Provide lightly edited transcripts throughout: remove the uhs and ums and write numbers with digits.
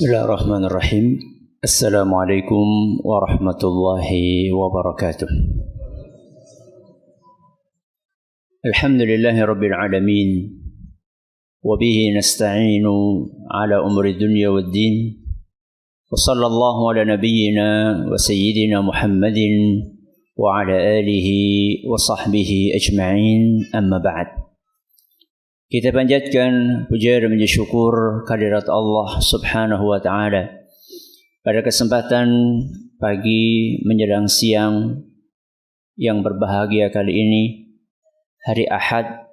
Bismillahirrahmanirrahim. Assalamualaikum warahmatullahi wabarakatuh. Alhamdulillahi rabbil alamin. Wabihi nasta'inu ala umri dunya waddin. Wa sallallahu ala nabiyyina wa sayyidina Muhammadin wa ala alihi wa sahbihi ajma'in, amma ba'd. Kita panjatkan puja dan puji syukur kehadirat Allah Subhanahu wa taala pada kesempatan pagi menjelang siang yang berbahagia kali ini, hari Ahad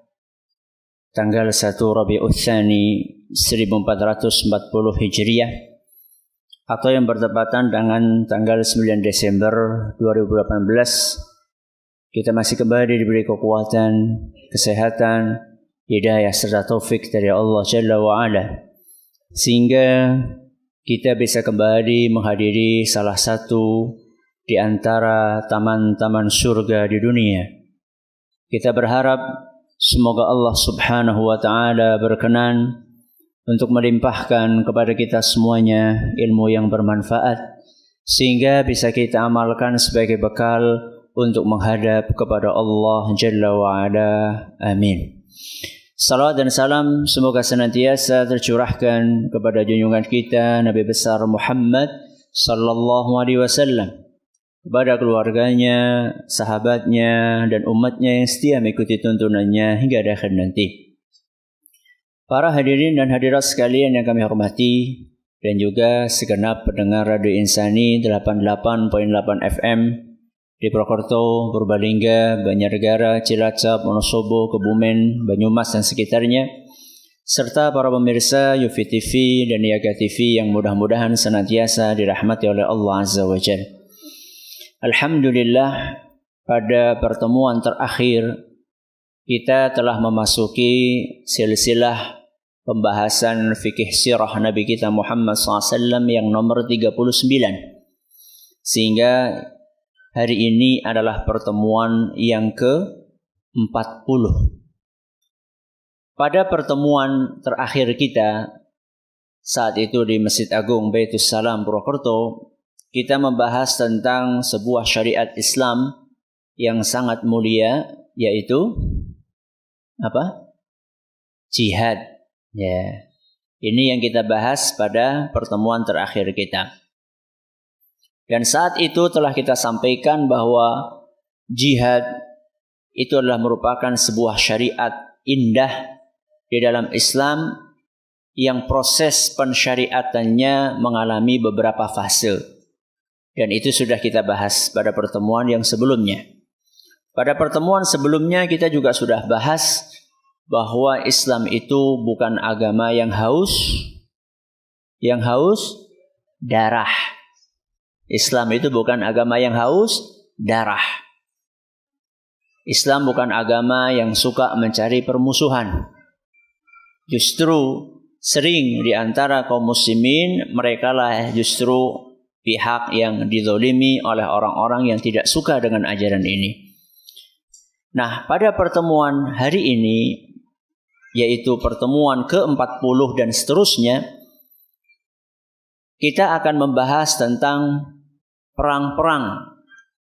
tanggal 1 Rabiul Tsani 1440 Hijriah atau yang bertepatan dengan tanggal 9 Desember 2018. Kita masih kembali diberi kekuatan, kesehatan, hidayah serta taufik dari Allah Jalla wa'ala, sehingga kita bisa kembali menghadiri salah satu di antara taman-taman surga di dunia. Kita berharap semoga Allah Subhanahu wa ta'ala berkenan untuk melimpahkan kepada kita semuanya ilmu yang bermanfaat, sehingga bisa kita amalkan sebagai bekal untuk menghadap kepada Allah Jalla wa'ala. Amin. Salawat dan salam semoga senantiasa tercurahkan kepada junjungan kita Nabi besar Muhammad sallallahu alaihi wasallam, kepada keluarganya, sahabatnya, dan umatnya yang setia mengikuti tuntunannya hingga akhir nanti. Para hadirin dan hadirat sekalian yang kami hormati, dan juga segenap pendengar Radio Insani 88.8 FM di Purwokerto, Purbalingga, Banjarnegara, Cilacap, Wonosobo, Kebumen, Banyumas dan sekitarnya, serta para pemirsa Yufi TV dan Niaga TV yang mudah-mudahan senantiasa dirahmati oleh Allah Azza wa Jalla. Alhamdulillah, pada pertemuan terakhir kita telah memasuki silsilah pembahasan fikih sirah Nabi kita Muhammad SAW yang nomor 39, sehingga hari ini adalah pertemuan yang ke-40. Pada pertemuan terakhir kita, saat itu di Masjid Agung Baitus Salam Purwokerto, kita membahas tentang sebuah syariat Islam yang sangat mulia, yaitu apa? Jihad. Ya. Ini yang kita bahas pada pertemuan terakhir kita. Dan saat itu telah kita sampaikan bahwa jihad itu adalah merupakan sebuah syariat indah di dalam Islam yang proses pensyariatannya mengalami beberapa fase. Dan itu sudah kita bahas pada pertemuan yang sebelumnya. Pada pertemuan sebelumnya kita juga sudah bahas bahwa Islam itu bukan agama yang haus darah. Islam itu bukan agama yang haus darah. Islam bukan agama yang suka mencari permusuhan. Justru sering di antara kaum muslimin, mereka lah justru pihak yang dizalimi oleh orang-orang yang tidak suka dengan ajaran ini. Nah, pada pertemuan hari ini, yaitu pertemuan ke-40 dan seterusnya, kita akan membahas tentang perang-perang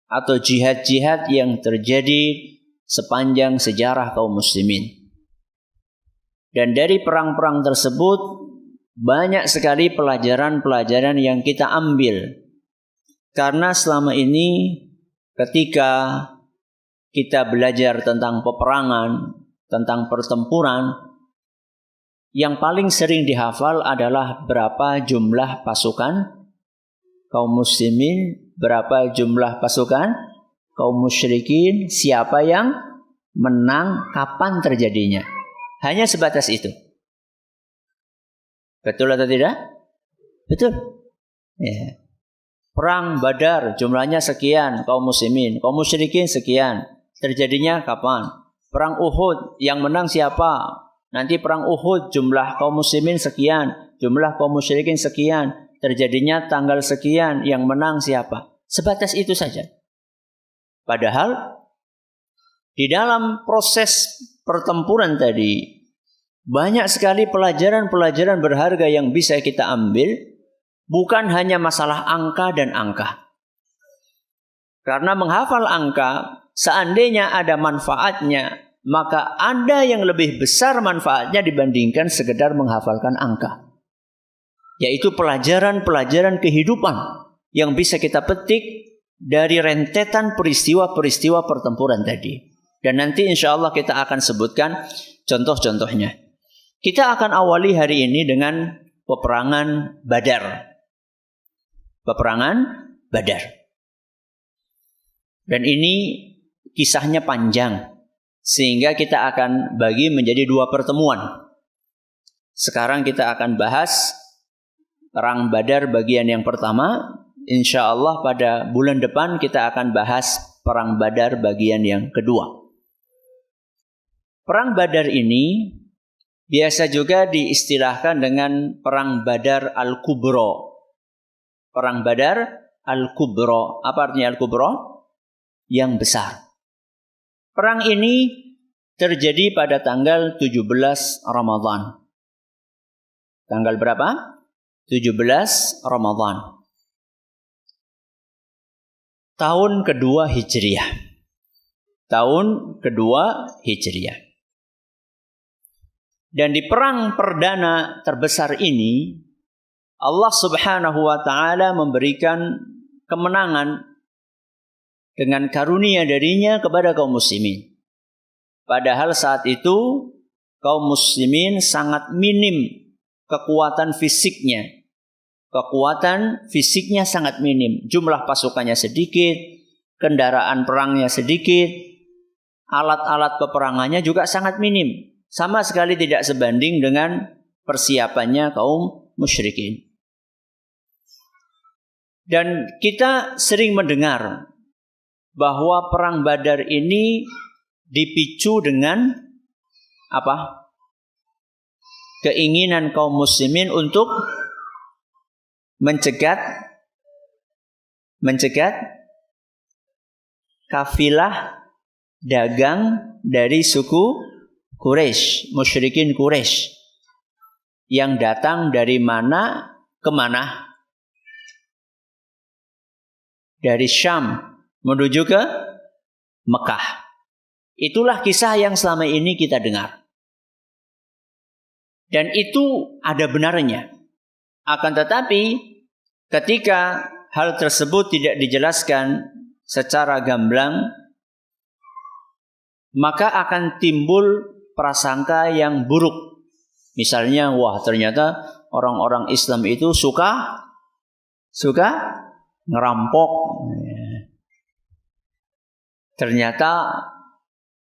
atau jihad-jihad yang terjadi sepanjang sejarah kaum muslimin. Dan dari perang-perang tersebut banyak sekali pelajaran-pelajaran yang kita ambil. Karena selama ini ketika kita belajar tentang peperangan, tentang pertempuran, yang paling sering dihafal adalah berapa jumlah pasukan kaum muslimin, berapa jumlah pasukan kaum musyrikin, siapa yang menang, kapan terjadinya. Hanya sebatas itu. Betul atau tidak? Betul. Ya. Perang Badar jumlahnya sekian kaum muslimin, kaum musyrikin sekian. Terjadinya kapan? Perang Uhud yang menang siapa? Nanti perang Uhud jumlah kaum muslimin sekian, jumlah kaum musyrikin sekian. Terjadinya tanggal sekian, yang menang siapa? Sebatas itu saja. Padahal di dalam proses pertempuran tadi banyak sekali pelajaran-pelajaran berharga yang bisa kita ambil bukan hanya masalah angka dan angka. Karena menghafal angka, seandainya ada manfaatnya, maka ada yang lebih besar manfaatnya dibandingkan sekedar menghafalkan angka. Yaitu pelajaran-pelajaran kehidupan yang bisa kita petik dari rentetan peristiwa-peristiwa pertempuran tadi. Dan nanti insya Allah kita akan sebutkan contoh-contohnya. Kita akan awali hari ini dengan peperangan Badar. Peperangan Badar. Dan ini kisahnya panjang, sehingga kita akan bagi menjadi 2 pertemuan. Sekarang kita akan bahas Perang Badar bagian yang pertama. Insya Allah pada bulan depan kita akan bahas Perang Badar bagian yang kedua. Perang Badar ini biasa juga diistilahkan dengan Perang Badar Al-Kubra. Perang Badar Al-Kubra. Apa artinya Al-Kubra? Yang besar. Perang ini terjadi pada tanggal 17 Ramadan. Tanggal berapa? 17 Ramadan. Tahun kedua Hijriah. Tahun kedua Hijriah. Dan di perang perdana terbesar ini, Allah Subhanahu wa Ta'ala memberikan kemenangan dengan karunia darinya kepada kaum muslimin. Padahal saat itu kaum muslimin sangat minim kekuatan fisiknya. Kekuatan fisiknya sangat minim. Jumlah pasukannya sedikit, kendaraan perangnya sedikit, alat-alat peperangannya juga sangat minim. Sama sekali tidak sebanding dengan persiapannya kaum musyrikin. Dan kita sering mendengar bahwa perang Badar ini dipicu dengan apa? Keinginan kaum muslimin untuk mencegat kafilah dagang dari suku Quraisy, musyrikin Quraisy yang datang dari mana ke mana? Dari Syam menuju ke Mekah. Itulah kisah yang selama ini kita dengar. Dan itu ada benarnya. Akan tetapi ketika hal tersebut tidak dijelaskan secara gamblang, maka akan timbul prasangka yang buruk. Misalnya, wah ternyata orang-orang Islam itu suka ngerampok. Ternyata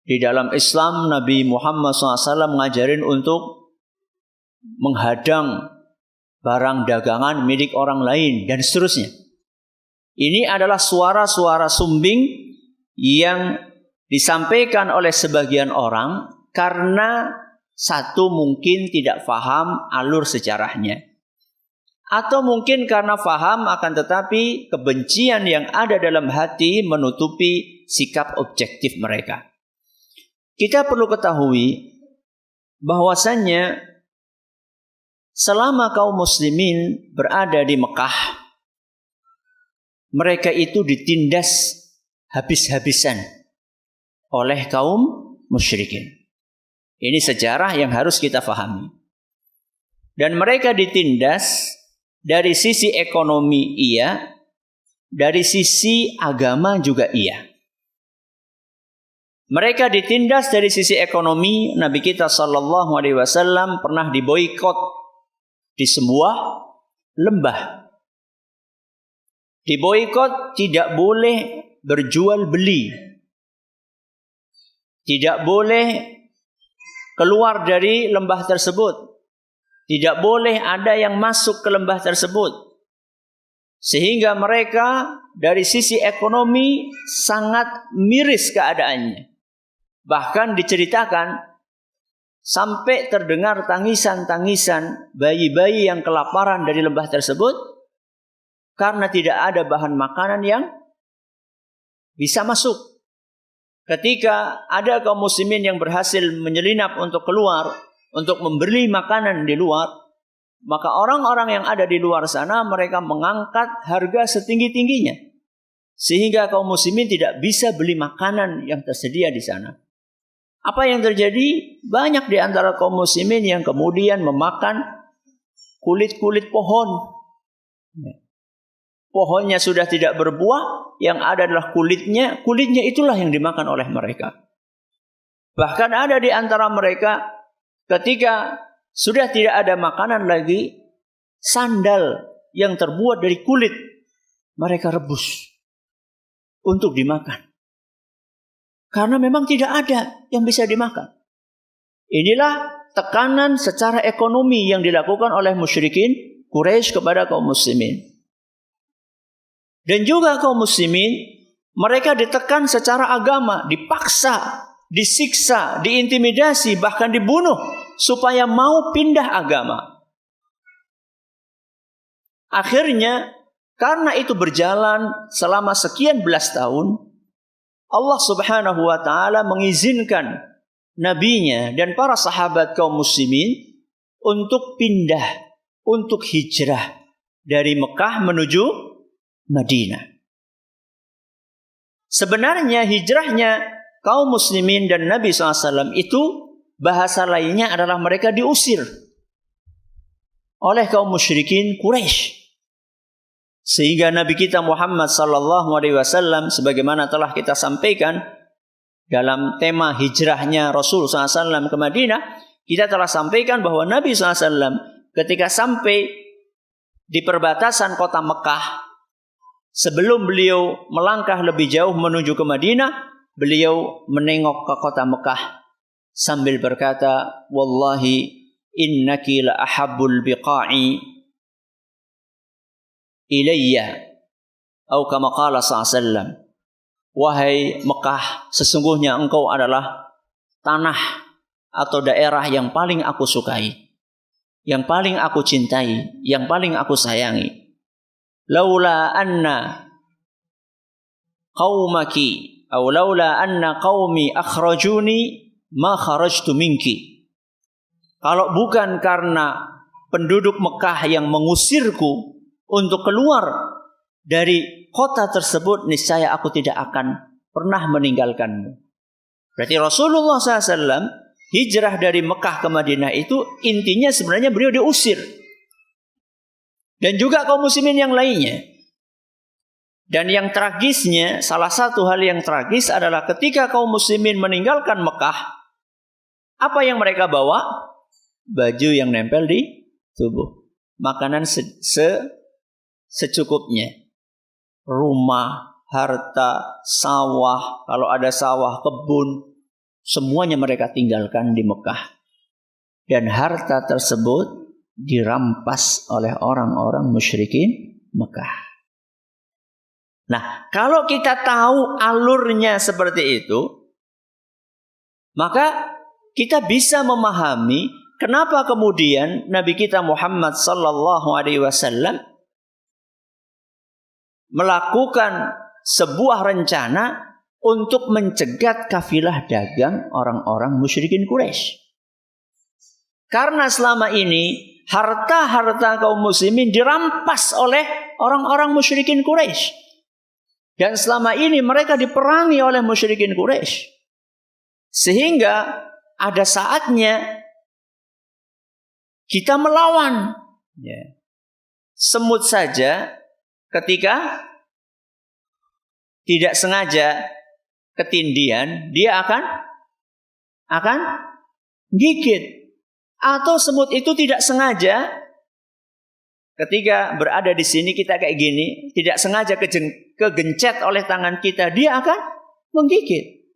di dalam Islam Nabi Muhammad SAW mengajarin untuk menghadang barang dagangan milik orang lain dan seterusnya. Ini adalah suara-suara sumbing yang disampaikan oleh sebagian orang karena satu mungkin tidak faham alur sejarahnya. Atau mungkin karena faham akan tetapi kebencian yang ada dalam hati menutupi sikap objektif mereka. Kita perlu ketahui bahwasannya selama kaum muslimin berada di Mekah, mereka itu ditindas habis-habisan oleh kaum musyrikin. Ini sejarah yang harus kita fahami. Dan mereka ditindas dari sisi ekonomi iya, dari sisi agama juga iya. Mereka ditindas dari sisi ekonomi. Nabi kita SAW pernah diboikot di sebuah lembah. Diboikot, tidak boleh berjual beli, tidak boleh keluar dari lembah tersebut, tidak boleh ada yang masuk ke lembah tersebut. Sehingga mereka dari sisi ekonomi sangat miris keadaannya. Bahkan diceritakan sampai terdengar tangisan-tangisan bayi-bayi yang kelaparan dari lembah tersebut karena tidak ada bahan makanan yang bisa masuk. Ketika ada kaum muslimin yang berhasil menyelinap untuk keluar, untuk membeli makanan di luar, Maka orang-orang yang ada di luar sana mereka mengangkat harga setinggi-tingginya. Sehingga kaum muslimin tidak bisa beli makanan yang tersedia di sana. Apa yang terjadi? Banyak di antara kaum muslimin yang kemudian memakan kulit-kulit pohon. Pohonnya sudah tidak berbuah, yang ada adalah kulitnya. Kulitnya itulah yang dimakan oleh mereka. Bahkan ada di antara mereka ketika sudah tidak ada makanan lagi, sandal yang terbuat dari kulit mereka rebus untuk dimakan. Karena memang tidak ada yang bisa dimakan. Inilah tekanan secara ekonomi yang dilakukan oleh musyrikin Quraisy kepada kaum muslimin. Dan juga kaum muslimin, mereka ditekan secara agama, dipaksa, disiksa, diintimidasi, bahkan dibunuh supaya mau pindah agama. Akhirnya, karena itu berjalan selama sekian belas tahun, Allah Subhanahu wa taala mengizinkan nabinya dan para sahabat kaum muslimin untuk pindah, untuk hijrah dari Mekah menuju Madinah. Sebenarnya hijrahnya kaum muslimin dan Nabi SAW itu bahasa lainnya adalah mereka diusir oleh kaum musyrikin Quraisy. Sehingga Nabi kita Muhammad SAW sebagaimana telah kita sampaikan dalam tema hijrahnya Rasul SAW ke Madinah, kita telah sampaikan bahwa Nabi SAW ketika sampai di perbatasan kota Mekah, sebelum beliau melangkah lebih jauh menuju ke Madinah, beliau menengok ke kota Mekah sambil berkata, "Wallahi innaki la ahabbul biqa'i ilayya." Atau kama qala sallallahu, "Wahai Mekah, sesungguhnya engkau adalah tanah atau daerah yang paling aku sukai, yang paling aku cintai, yang paling aku sayangi. Laula anna qaumaki atau laula anna qaumi akhrajuni ma kharajtu minki." Kalau bukan karena penduduk Mekah yang mengusirku untuk keluar dari kota tersebut, niscaya aku tidak akan pernah meninggalkanmu. Berarti Rasulullah SAW hijrah dari Mekah ke Madinah itu intinya sebenarnya beliau diusir. Dan juga kaum muslimin yang lainnya. Dan yang tragisnya, salah satu hal yang tragis adalah ketika kaum muslimin meninggalkan Mekah, apa yang mereka bawa? Baju yang nempel di tubuh. Makanan secukupnya. Rumah, harta, sawah, kalau ada sawah, kebun, semuanya mereka tinggalkan di Mekah. Dan harta tersebut dirampas oleh orang-orang musyrikin Mekah. Nah, kalau kita tahu alurnya seperti itu, maka kita bisa memahami kenapa kemudian Nabi kita Muhammad sallallahu alaihi wasallam melakukan sebuah rencana untuk mencegat kafilah dagang orang-orang musyrikin Quraisy. Karena selama ini harta-harta kaum muslimin dirampas oleh orang-orang musyrikin Quraisy. Dan selama ini mereka diperangi oleh musyrikin Quraisy. Sehingga ada saatnya kita melawan. Semut saja ketika tidak sengaja ketindihan, dia akan gigit. Atau semut itu tidak sengaja ketika berada di sini kita kayak gini, tidak sengaja kegencet oleh tangan kita, dia akan menggigit.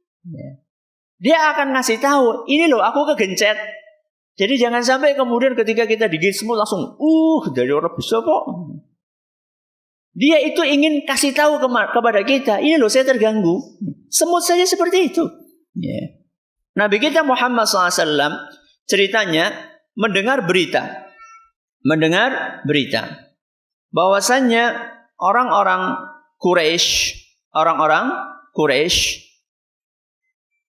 Dia akan ngasih tahu, ini loh aku kegencet. Jadi jangan sampai kemudian ketika kita digigit semut langsung, dari orang bisa kok. Dia itu ingin kasih tahu kepada kita, ini loh saya terganggu. Semut saja seperti itu. Nabi kita Muhammad SAW ceritanya mendengar berita bahwasannya orang-orang Quraisy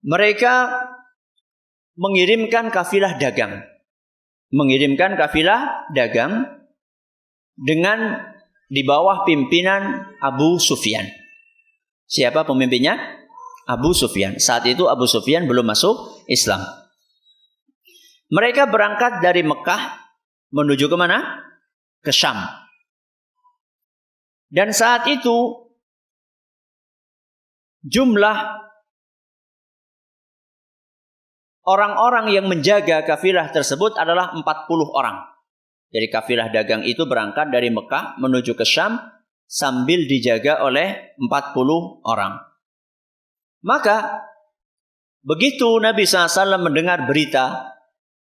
mereka mengirimkan kafilah dagang mengirimkan kafilah dagang dengan di bawah pimpinan Abu Sufyan. Siapa pemimpinnya? Abu Sufyan. Saat itu Abu Sufyan belum masuk Islam. Mereka berangkat dari Mekah menuju ke mana? Ke Syam. Dan saat itu jumlah orang-orang yang menjaga kafilah tersebut adalah 40 orang. Jadi kafilah dagang itu berangkat dari Mekah menuju ke Syam sambil dijaga oleh 40 orang. Maka begitu Nabi SAW mendengar berita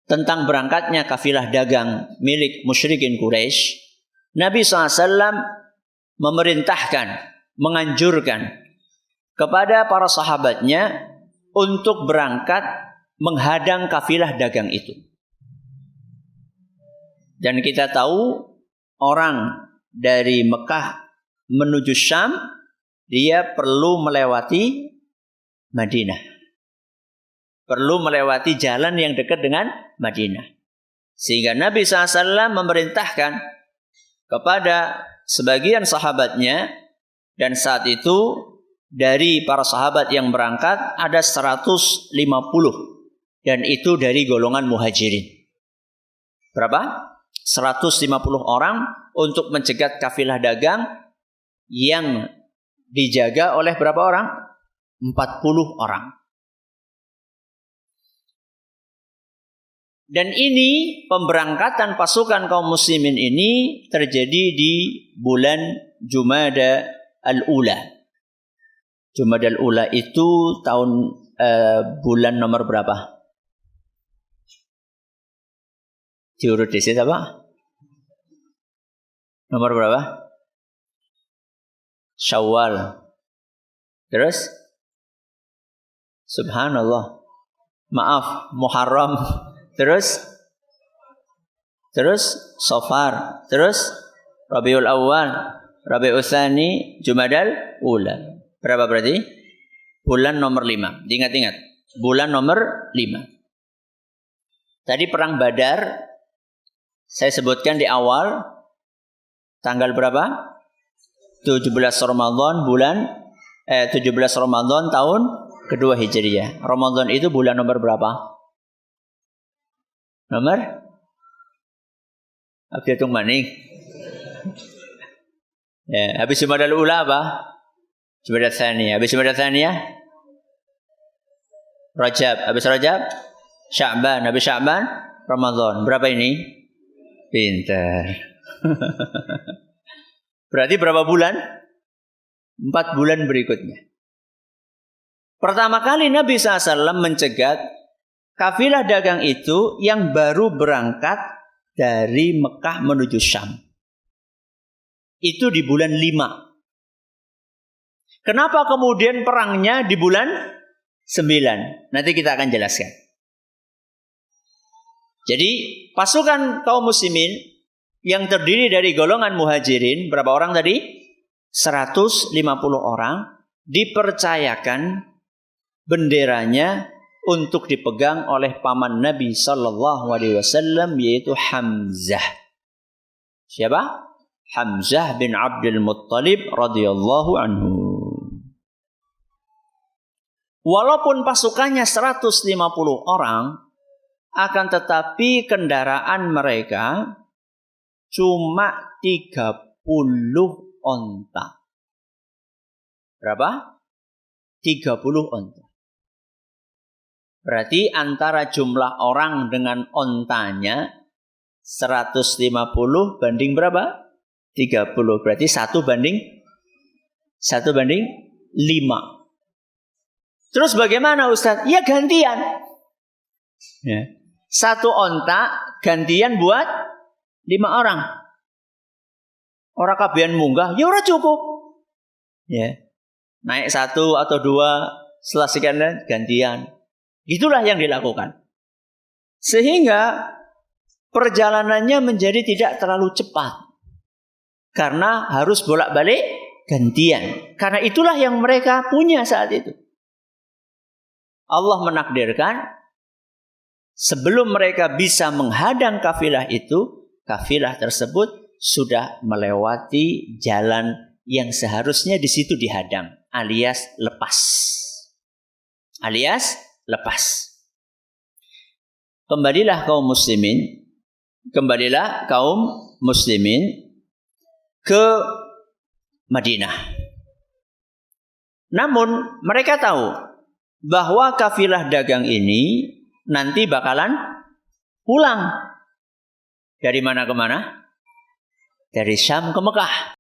tentang berangkatnya kafilah dagang milik musyrikin Quraisy, Nabi SAW memerintahkan, menganjurkan kepada para sahabatnya untuk berangkat menghadang kafilah dagang itu. Dan kita tahu orang dari Mekah menuju Syam, dia perlu melewati Madinah. Perlu melewati jalan yang dekat dengan Madinah. Sehingga Nabi SAW memerintahkan kepada sebagian sahabatnya, dan saat itu dari para sahabat yang berangkat ada 150, dan itu dari golongan muhajirin. Berapa? 150 orang untuk mencegat kafilah dagang yang dijaga oleh berapa orang? 40 orang. Dan ini pemberangkatan pasukan kaum muslimin ini terjadi di bulan Jumada al-Ula. Jumada al-Ula itu tahun bulan nomor berapa? Diurut di situ apa? Nomor berapa? Syawal. Terus? Subhanallah. Maaf, Muharram. Terus Safar. Terus Rabiul Awal, Rabiul Tsani, Jumadal Ula. Berapa berarti? Bulan nomor 5. Ingat-ingat. Bulan nomor 5. Tadi perang Badar saya sebutkan di awal tanggal berapa? 17 Ramadan 17 Ramadan tahun kedua Hijriah. Ramadan itu bulan nomor berapa? Nomor? Abdi hitung maning. Ya, habis Jumadal Ula apa? Jumadal Tsaniyah. Habis Jumadal Tsaniyah? Rajab. Habis Rajab? Sya'ban. Habis Sya'ban? Ramadan. Berapa ini? Pintar. Berarti berapa bulan? 4 bulan berikutnya. Pertama kali Nabi SAW mencegat kafilah dagang itu yang baru berangkat dari Mekah menuju Syam. Itu di bulan 5. Kenapa kemudian perangnya di bulan 9? Nanti kita akan jelaskan. Jadi pasukan kaum muslimin yang terdiri dari golongan muhajirin, berapa orang tadi? 150 orang, dipercayakan benderanya untuk dipegang oleh paman Nabi Sallallahu Alaihi Wasallam, yaitu Hamzah. Siapa? Hamzah bin Abdul Muttalib radhiyallahu anhu. Walaupun pasukannya 150 orang, akan tetapi kendaraan mereka cuma 30 onta. Berapa? 30 onta. Berarti antara jumlah orang dengan ontanya 150 banding berapa? 30. Berarti 1 banding 5. Terus bagaimana Ustaz? Ya gantian. Ya. 1 onta gantian buat 5 orang. Orang kabehan munggah, ya ora cukup. Ya. Naik 1 atau 2 setelah sekian gantian. Itulah yang dilakukan. Sehingga perjalanannya menjadi tidak terlalu cepat. Karena harus bolak-balik gantian. Karena itulah yang mereka punya saat itu. Allah menakdirkan sebelum mereka bisa menghadang kafilah itu, kafilah tersebut sudah melewati jalan yang seharusnya di situ dihadang, alias lepas. Alias lepas. Kembalilah kaum muslimin ke Madinah. Namun mereka tahu bahwa kafilah dagang ini nanti bakalan pulang. Dari mana ke mana? Dari Syam ke Mekah.